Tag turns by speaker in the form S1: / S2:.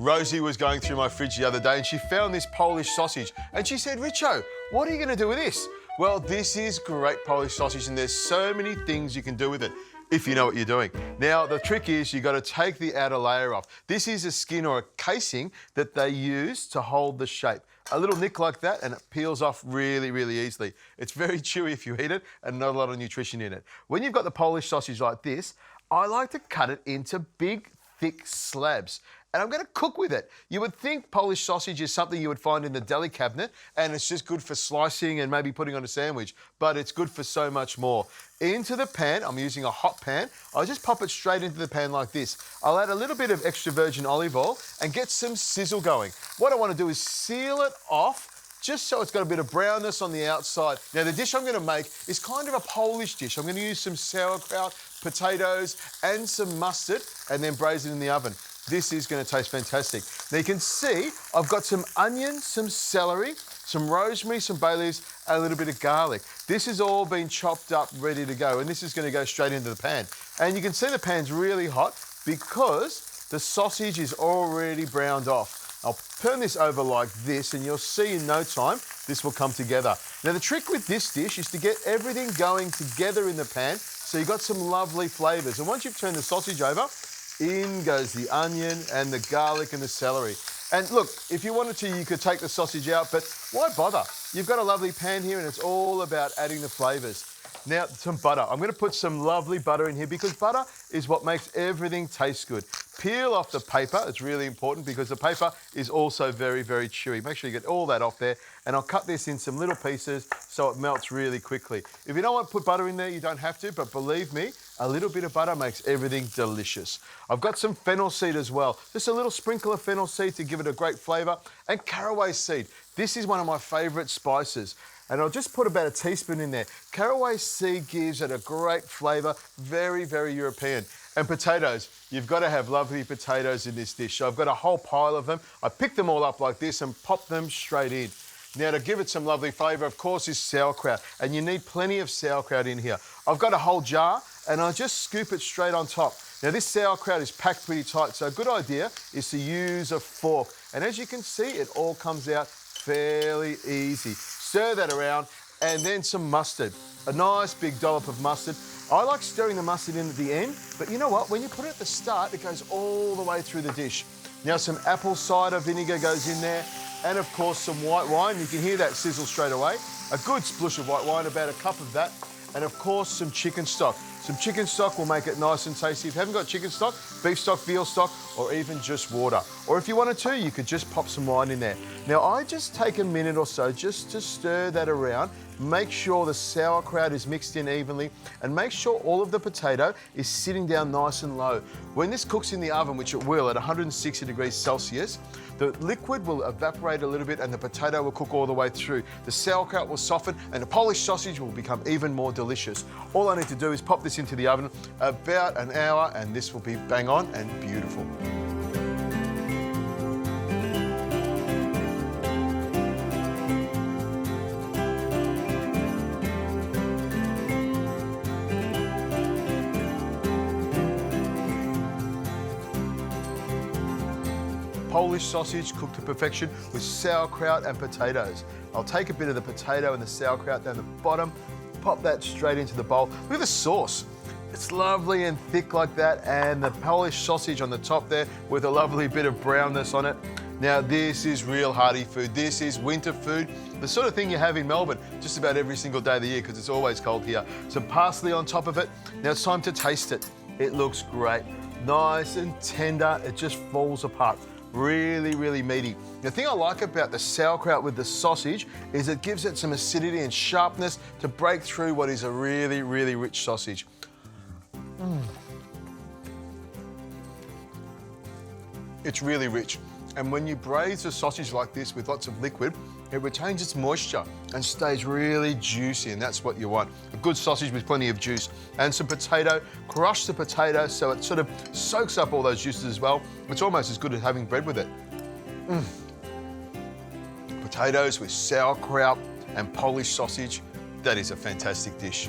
S1: Rosie was going through my fridge the other day and she found this Polish sausage and she said, Richo, what are you going to do with this? Well, this is great Polish sausage and there's so many things you can do with it if you know what you're doing. Now, the trick is you've got to take the outer layer off. This is a skin or a casing that they use to hold the shape. A little nick like that and it peels off really, really easily. It's very chewy if you eat it and not a lot of nutrition in it. When you've got the Polish sausage like this, I like to cut it into big, thick slabs. And I'm going to cook with it. You would think Polish sausage is something you would find in the deli cabinet and it's just good for slicing and maybe putting on a sandwich, but it's good for so much more. Into the pan, I'm using a hot pan. I'll just pop it straight into the pan like this. I'll add a little bit of extra virgin olive oil and get some sizzle going. What I want to do is seal it off just so it's got a bit of brownness on the outside. Now, the dish I'm going to make is kind of a Polish dish. I'm going to use some sauerkraut, potatoes and some mustard and then braise it in the oven. This is going to taste fantastic. Now you can see I've got some onion, some celery, some rosemary, some bay leaves, and a little bit of garlic. This has all been chopped up, ready to go, and this is going to go straight into the pan. And you can see the pan's really hot because the sausage is already browned off. I'll turn this over like this, and you'll see in no time this will come together. Now the trick with this dish is to get everything going together in the pan so you've got some lovely flavours. And once you've turned the sausage over, in goes the onion and the garlic and the celery. And look, if you wanted to, you could take the sausage out, but why bother? You've got a lovely pan here and it's all about adding the flavours. Now, some butter. I'm going to put some lovely butter in here because butter is what makes everything taste good. Peel off the paper. It's really important because the paper is also very, very chewy. Make sure you get all that off there. And I'll cut this in some little pieces so it melts really quickly. If you don't want to put butter in there, you don't have to, but believe me, a little bit of butter makes everything delicious. I've got some fennel seed as well. Just a little sprinkle of fennel seed to give it a great flavour. And caraway seed. This is one of my favourite spices. And I'll just put about a teaspoon in there. Caraway seed gives it a great flavour, very, very European. And potatoes. You've got to have lovely potatoes in this dish. So I've got a whole pile of them. I pick them all up like this and pop them straight in. Now, to give it some lovely flavour, of course, is sauerkraut. And you need plenty of sauerkraut in here. I've got a whole jar and I just scoop it straight on top. Now, this sauerkraut is packed pretty tight, so a good idea is to use a fork. And as you can see, it all comes out fairly easy. Stir that around, and then some mustard. A nice big dollop of mustard. I like stirring the mustard in at the end, but you know what? When you put it at the start, it goes all the way through the dish. Now, some apple cider vinegar goes in there, and of course, some white wine. You can hear that sizzle straight away. A good splush of white wine, about a cup of that, and of course, some chicken stock. Some chicken stock will make it nice and tasty. If you haven't got chicken stock, beef stock, veal stock, or even just water. Or if you wanted to, you could just pop some wine in there. Now, I just take a minute or so just to stir that around. Make sure the sauerkraut is mixed in evenly and make sure all of the potato is sitting down nice and low. When this cooks in the oven, which it will at 160 degrees Celsius, the liquid will evaporate a little bit and the potato will cook all the way through. The sauerkraut will soften and the Polish sausage will become even more delicious. All I need to do is pop this into the oven about an hour and this will be bang on and beautiful. Polish sausage cooked to perfection with sauerkraut and potatoes. I'll take a bit of the potato and the sauerkraut down the bottom, pop that straight into the bowl. Look at the sauce. It's lovely and thick like that, and the Polish sausage on the top there with a lovely bit of brownness on it. Now, this is real hearty food. This is winter food, the sort of thing you have in Melbourne just about every single day of the year because it's always cold here. Some parsley on top of it. Now it's time to taste it. It looks great. Nice and tender. It just falls apart. Really, really meaty. The thing I like about the sauerkraut with the sausage is it gives it some acidity and sharpness to break through what is a really, really rich sausage. It's really rich. And when you braise a sausage like this with lots of liquid, it retains its moisture and stays really juicy, and that's what you want. A good sausage with plenty of juice. And some potato, crush the potato so it sort of soaks up all those juices as well. It's almost as good as having bread with it. Potatoes with sauerkraut and Polish sausage, that is a fantastic dish.